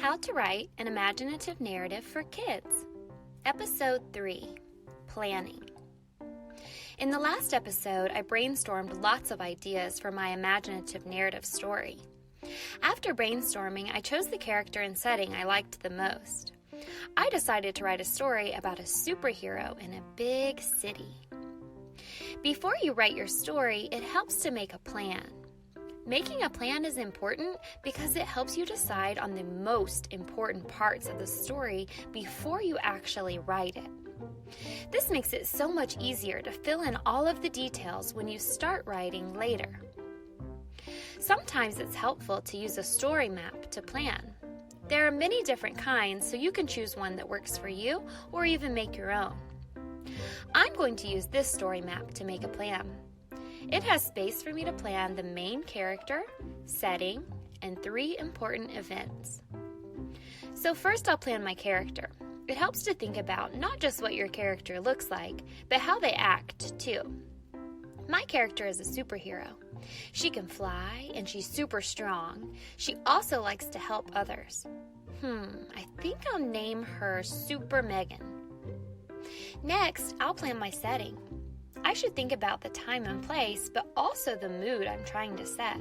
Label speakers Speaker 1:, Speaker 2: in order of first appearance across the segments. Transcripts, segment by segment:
Speaker 1: How to Write an Imaginative Narrative for Kids. Episode 3, Planning. In the last episode, I brainstormed lots of ideas for my imaginative narrative story. After brainstorming, I chose the character and setting I liked the most. I decided to write a story about a superhero in a big city. Before you write your story, it helps to make a plan. Making a plan is important because it helps you decide on the most important parts of the story before you actually write it. This makes it so much easier to fill in all of the details when you start writing later. Sometimes it's helpful to use a story map to plan. There are many different kinds, so you can choose one that works for you or even make your own. I'm going to use this story map to make a plan. It has space for me to plan the main character, setting, and 3 important events. So first I'll plan my character. It helps to think about not just what your character looks like, but how they act too. My character is a superhero. She can fly and she's super strong. She also likes to help others. I think I'll name her Super Megan. Next, I'll plan my setting. I should think about the time and place, but also the mood I'm trying to set.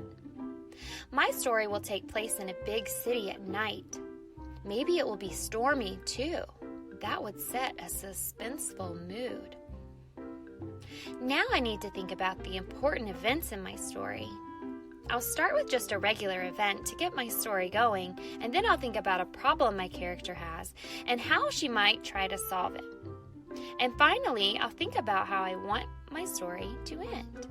Speaker 1: My story will take place in a big city at night. Maybe it will be stormy too. That would set a suspenseful mood. Now I need to think about the important events in my story. I'll start with just a regular event to get my story going, and then I'll think about a problem my character has and how she might try to solve it. And finally, I'll think about how I want my story to end.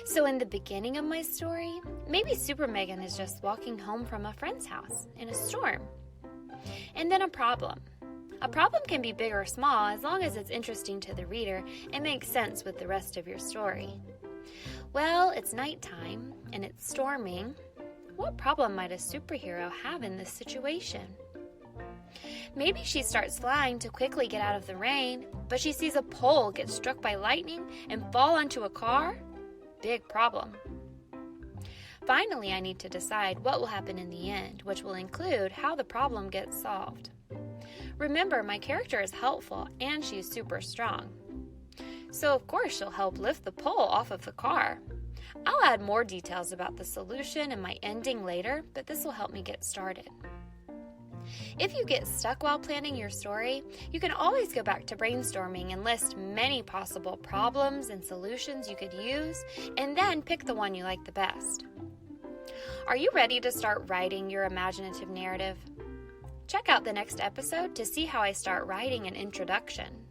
Speaker 1: So in the beginning of my story, maybe Super Megan is just walking home from a friend's house in a storm. And then a problem. A problem can be big or small as long as it's interesting to the reader and makes sense with the rest of your story. Well, it's nighttime and it's storming. What problem might a superhero have in this situation? Maybe she starts flying to quickly get out of the rain, but she sees a pole get struck by lightning and fall onto a car? Big problem. Finally, I need to decide what will happen in the end, which will include how the problem gets solved. Remember, my character is helpful and she's super strong. So of course she'll help lift the pole off of the car. I'll add more details about the solution and my ending later, but this will help me get started. If you get stuck while planning your story, you can always go back to brainstorming and list many possible problems and solutions you could use, and then pick the one you like the best. Are you ready to start writing your imaginative narrative? Check out the next episode to see how I start writing an introduction.